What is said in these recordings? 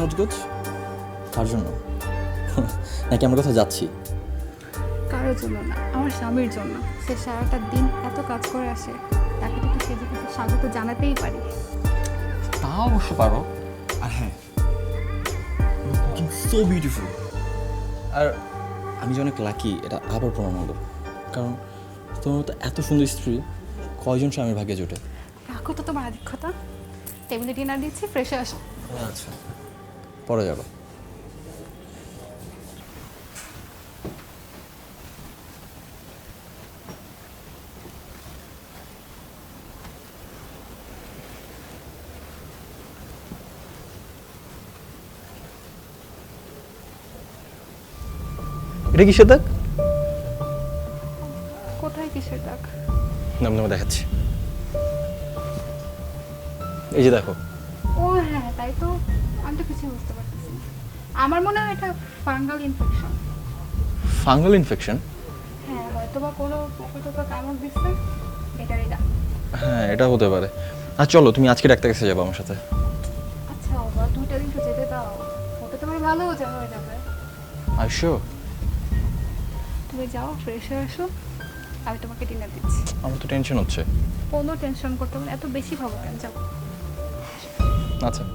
সাজগোজ কার জন্য? নাকি আমরা কোথাও যাচ্ছি? কারোর জন্য না, আমার স্বামীর জন্য। সে সারাটা দিন এত কাজ করে আসে, তাকে তো সেদিকে একটু স্বাগত জানাতেই পারি। তা অবশ্য পারো। আর হ্যাঁ, সো বিউটিফুল। আর আমি যে অনেক লাকি এটা আবার প্রমাণ হলো, কারণ তোমার মতো এত সুন্দর স্ত্রী কয়জন স্বামীর ভাগ্যে জোটে। রাখো তো তোমার আধিক্যতা। টেবিলে ডিনার দিচ্ছি, ফ্রেশে আসো। আচ্ছা, পরে যাবো। এটা কিসের দাগ? কোথায় কিসের দাগ? নাম নামে দেখাচ্ছি, এই যে দেখো। ও হ্যাঁ, তাই তো। আমি তো কিছু বুঝতে পারতেছি না। আমার মনে হয় এটা ফাঙ্গাল ইনফেকশন। Fungal infection? হ্যাঁ, হয়তো বা কোনো পোকা টোকা কামড় দিচ্ছে, এটারই দাগ। হ্যাঁ, এটা হতে পারে। আর চলো, তুমি আজকে ডাক্তার কাছে যাবো আমার সাথে। আচ্ছা বাবা, 2টা দিন তো যেতে দাও, ওটা তোমার ভালো হয়ে যাবে। আর শিওর? তুমি যাও, ফ্রেশ হয়ে আসো, আমি তোমাকে ডিনার দিচ্ছি। আমার তো টেনশন হচ্ছে। কোনো টেনশন করতে হবে না, এত বেশি ভাবো কেন, যাও। আচ্ছা।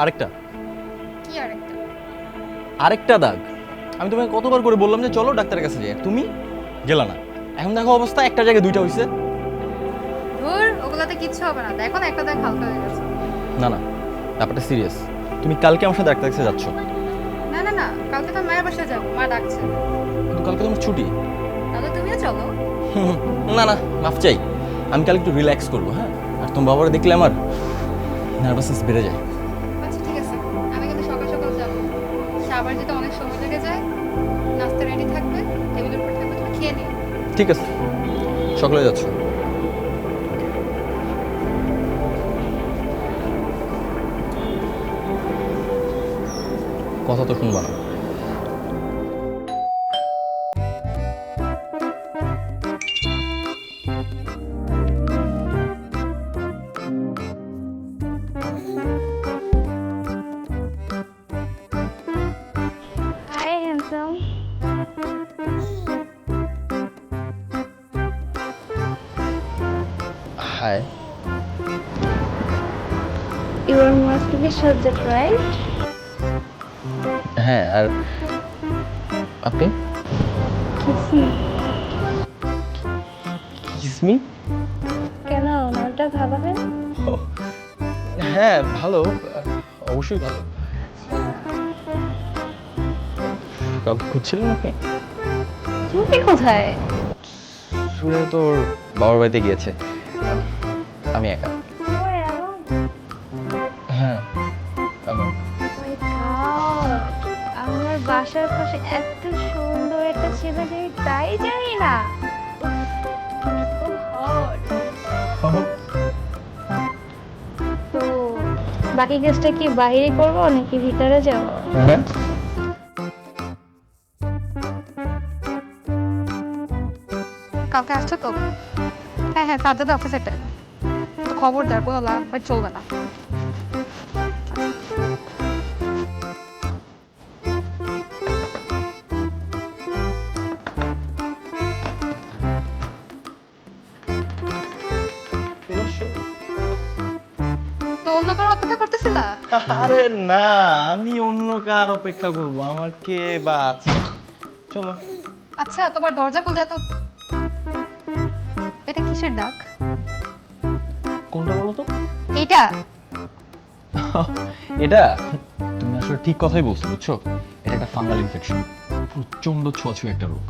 আরেকটা কি আরেকটা? আরেকটা দাগ। আমি তোমাকে কতবার করে বললাম যে চলো ডাক্তারের কাছে যাই, তুমি গেলা না। এখন দেখো অবস্থা, একটা জায়গায় দুইটা হইছে। ধুর, ওগুলাতে কিচ্ছু হবে না, দেখো না একটা দাগ হালকা হয়ে গেছে। না না, ব্যাপারটা সিরিয়াস। তুমি কালকে আমার সাথে ডাক্তারের কাছে যাচ্ছ। না না না, কালকে তো মায়ের বাসায় যাবো, মা ডাকছে। কিন্তু কালকে তোমার ছুটি। তাহলে তুমিও চলো। না না, মাফ চাই। আমি কাল একটু রিল্যাক্স করবো, হ্যাঁ। আর তোমার বাবারে দেখলে আমার নার্ভাসনেস বেড়ে যায়। আচ্ছা ঠিক আছে, আমি কিন্তু সকাল সকাল যাবো। সাবার যেতে অনেক সময় লেগে যায়। নাস্তা রেডি থাকবে, টেবিলের উপর থাকবে, তুমি খেয়ে নিও। ঠিক আছে, সকালে যাচ্ছ? কথা তো শুনবা না। Hi, handsome. Hi. You are must be subject, right? হ্যাঁ, আর আপনি? Kiss me. Kiss me? কেন, নামটা ভালো হয়? হ্যাঁ, ভালো, অবশ্যই ভালো। কাউকে খুঁজছিলেন আপনি? তুমি কোথায়? সুরে তো ওর বাবার বাড়িতে গিয়েছে, আমি একা। হ্যাঁ, আমার আমার বাসার পাশে এত সুন্দর একটা ছেলে নেই, তাই জানি না। তো বাকি কাজটা কি বাইরে করবো নাকি ভিতরে যাবো? হ্যাঁ, কালকে আসছো তো? হ্যাঁ হ্যাঁ, তার দাদা অফিসের টাইম। তো খবরদার, কোনো লাভ চলবে না। তো অন্য কারো অপেক্ষা করতেছিলা? আরে না, আমি অন্য কার অপেক্ষা করবো? আমার কে বা আছে? চলো। আচ্ছা, তোমার দরজা খুলতে এত কিসের দাগ? কোনটা বলো তো? এটা? এটা তুমি আসলে ঠিক কথাই বলছো, বুঝছো? এটা একটা ফাঙ্গাল ইনফেকশন, প্রচন্ড ছোঁয়াছুঁই একটা রোগ।